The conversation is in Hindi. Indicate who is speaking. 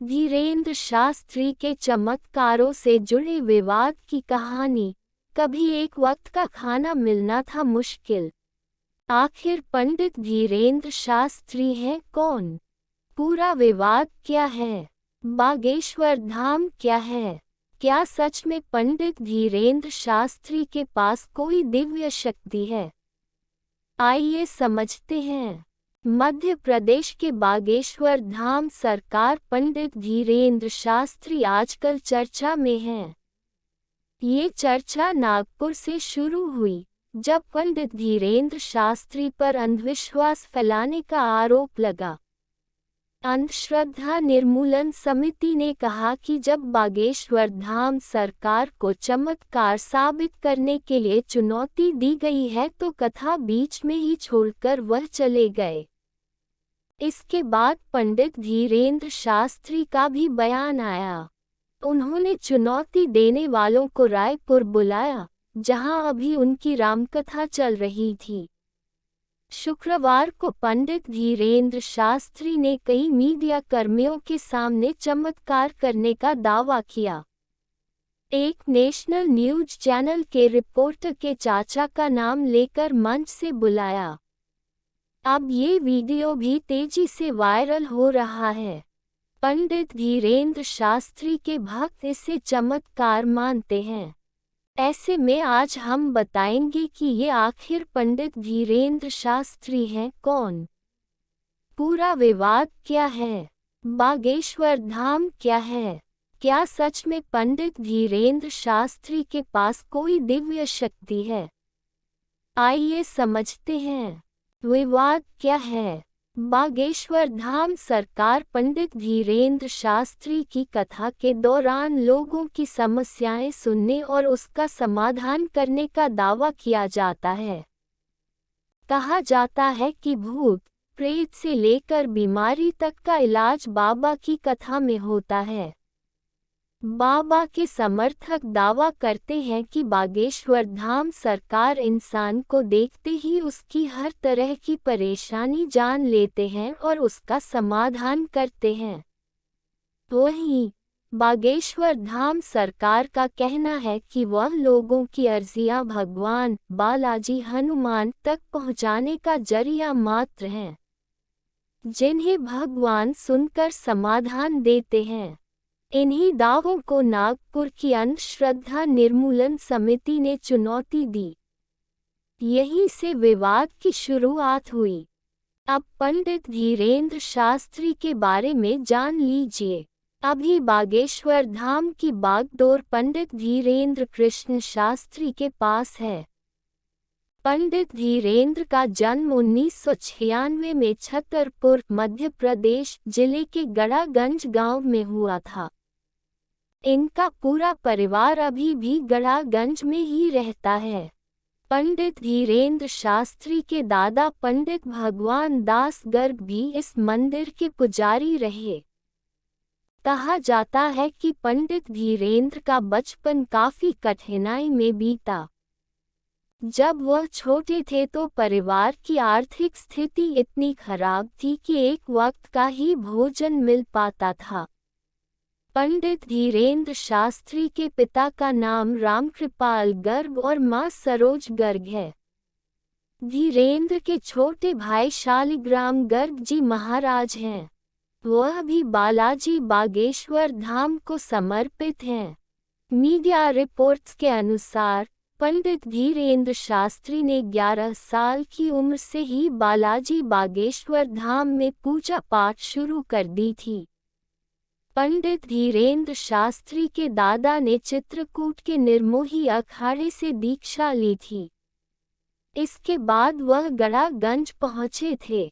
Speaker 1: धीरेन्द्र शास्त्री के चमत्कारों से जुड़े विवाद की कहानी। कभी एक वक्त का खाना मिलना था मुश्किल। आखिर पंडित धीरेन्द्र शास्त्री हैं कौन? पूरा विवाद क्या है? बागेश्वर धाम क्या है? क्या सच में पंडित धीरेन्द्र शास्त्री के पास कोई दिव्य शक्ति है? आइए समझते हैं। मध्य प्रदेश के बागेश्वर धाम सरकार पंडित धीरेन्द्र शास्त्री आजकल चर्चा में हैं। ये चर्चा नागपुर से शुरू हुई, जब पंडित धीरेन्द्र शास्त्री पर अंधविश्वास फैलाने का आरोप लगा। अंधश्रद्धा निर्मूलन समिति ने कहा कि जब बागेश्वर धाम सरकार को चमत्कार साबित करने के लिए चुनौती दी गई है तो कथा बीच में ही छोड़कर वह चले गए। इसके बाद पंडित धीरेन्द्र शास्त्री का भी बयान आया। उन्होंने चुनौती देने वालों को रायपुर बुलाया, जहां अभी उनकी रामकथा चल रही थी। शुक्रवार को पंडित धीरेन्द्र शास्त्री ने कई मीडिया कर्मियों के सामने चमत्कार करने का दावा किया। एक नेशनल न्यूज चैनल के रिपोर्टर के चाचा का नाम लेकर मंच से बुलाया। अब ये वीडियो भी तेजी से वायरल हो रहा है। पंडित धीरेन्द्र शास्त्री के भक्त इसे चमत्कार मानते हैं। ऐसे में आज हम बताएंगे कि ये आखिर पंडित धीरेन्द्र शास्त्री हैं कौन? पूरा विवाद क्या है? बागेश्वर धाम क्या है? क्या सच में पंडित धीरेन्द्र शास्त्री के पास कोई दिव्य शक्ति है? आइए समझते हैं। विवाद क्या है? बागेश्वर धाम सरकार पंडित धीरेन्द्र शास्त्री की कथा के दौरान लोगों की समस्याएं सुनने और उसका समाधान करने का दावा किया जाता है। कहा जाता है कि भूत प्रेत से लेकर बीमारी तक का इलाज बाबा की कथा में होता है। बाबा के समर्थक दावा करते हैं कि बागेश्वर धाम सरकार इंसान को देखते ही उसकी हर तरह की परेशानी जान लेते हैं और उसका समाधान करते हैं। वहीं बागेश्वर धाम सरकार का कहना है कि वह लोगों की अर्जियां भगवान बालाजी हनुमान तक पहुंचाने का जरिया मात्र हैं, जिन्हें भगवान सुनकर समाधान देते हैं। इन्हीं दावों को नागपुर की अंधश्रद्धा निर्मूलन समिति ने चुनौती दी। यहीं से विवाद की शुरुआत हुई। अब पंडित धीरेन्द्र शास्त्री के बारे में जान लीजिए। अभी बागेश्वर धाम की बागडोर पंडित धीरेन्द्र कृष्ण शास्त्री के पास है। पंडित धीरेन्द्र का जन्म 1996 में छतरपुर मध्य प्रदेश जिले के गड़ागंज गांव में हुआ था। इनका पूरा परिवार अभी भी गड़ागंज में ही रहता है। पंडित धीरेन्द्र शास्त्री के दादा पंडित भगवान दास गर्ग भी इस मंदिर के पुजारी रहे। कहा जाता है कि पंडित धीरेन्द्र का बचपन काफी कठिनाई में बीता। जब वह छोटे थे तो परिवार की आर्थिक स्थिति इतनी खराब थी कि एक वक्त का ही भोजन मिल पाता था। पंडित धीरेन्द्र शास्त्री के पिता का नाम रामकृपाल गर्ग और मां सरोज गर्ग है। धीरेन्द्र के छोटे भाई शालिग्राम गर्ग जी महाराज हैं। वह भी बालाजी बागेश्वर धाम को समर्पित हैं। मीडिया रिपोर्ट्स के अनुसार पंडित धीरेन्द्र शास्त्री ने 11 साल की उम्र से ही बालाजी बागेश्वर धाम में पूजा पाठ शुरू कर दी थी। पंडित धीरेन्द्र शास्त्री के दादा ने चित्रकूट के निर्मोही अखाड़े से दीक्षा ली थी। इसके बाद वह गड़ागंज पहुंचे थे।